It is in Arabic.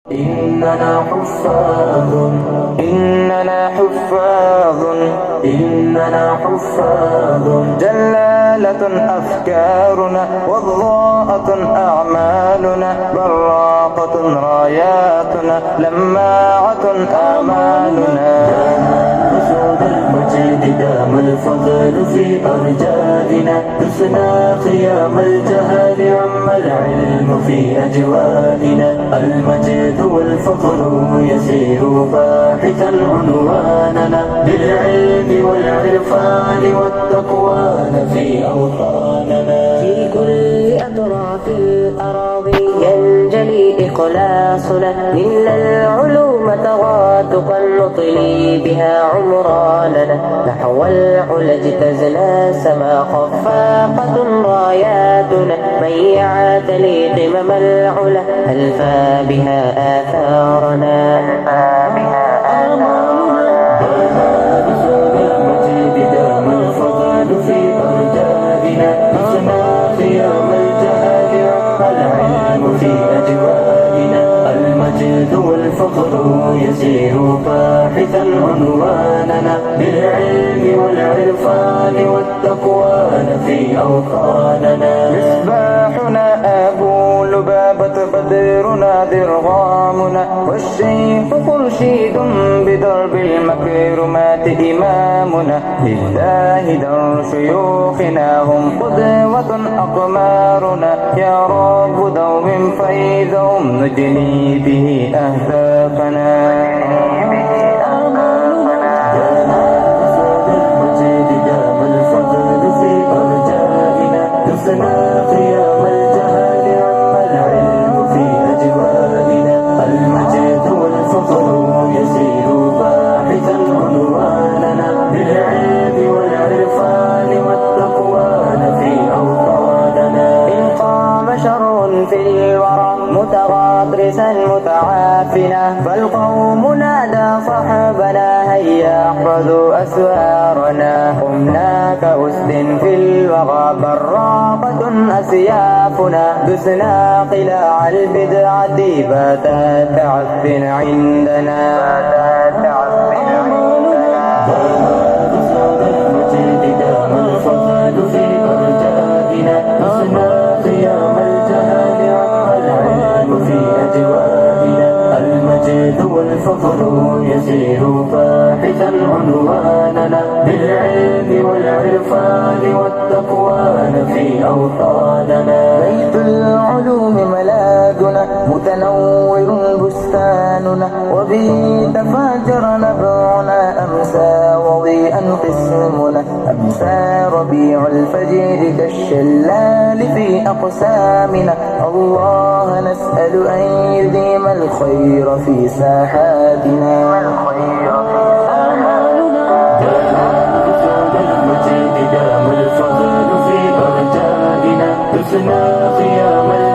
إننا حفاظ إننا حفاظ إننا حفاظ جلالة أفكارنا وضاءة أعمالنا براقة راياتنا لماعة آمالنا أسود المجد دام الفضل في أرجائنا دسنا خيام الجهل عم العلم في أجوائنا المجد والفضل يسير باحثا عنواننا بالعلم والعرفان والتقوى في أوطاننا في كل أطراف الأراضي ينجلي إخلاصنا نلنا العلوم تغاتقا نطلي بها عمراننا نحو العلا اجتزنا سما خفاقة راياتنا من يعتلي قمم العلا ألفى بها آثارنا المجد والفخر يسير باحثا عنواننا بالعلم والعرفان والتقوى في أوطاننا مصباحنا أبو لبابة بدرنا درغامنا والشيخ خرشيد بدرب المكرمات إمامنا لله در شيوخنا هم قدوة أقمارنا يا رب دوم فيضهم نجلي به أهدافنا في الورى متغطرسا متعافنا فالقوم نادى صحبنا هيا احفظوا أسوارنا قمنا كأسد في الوغى براقة أسيافنا دسنا قلاع البدعة باتت تعف عندنا المجد والفخر يسير باحثا عنواننا بالعلم والعرفان والتقوى في أوطاننا بيت العلوم ملاذنا متنور بستاننا وبه تفاجر نبعنا أمسى وضيئا قسمنا أمسى ربيع الفجر كالشلال في أقسامنا الله نسأل أن يديم الخير في ساحاتنا المجد دام الفضل في أرجائنا دسنا خيام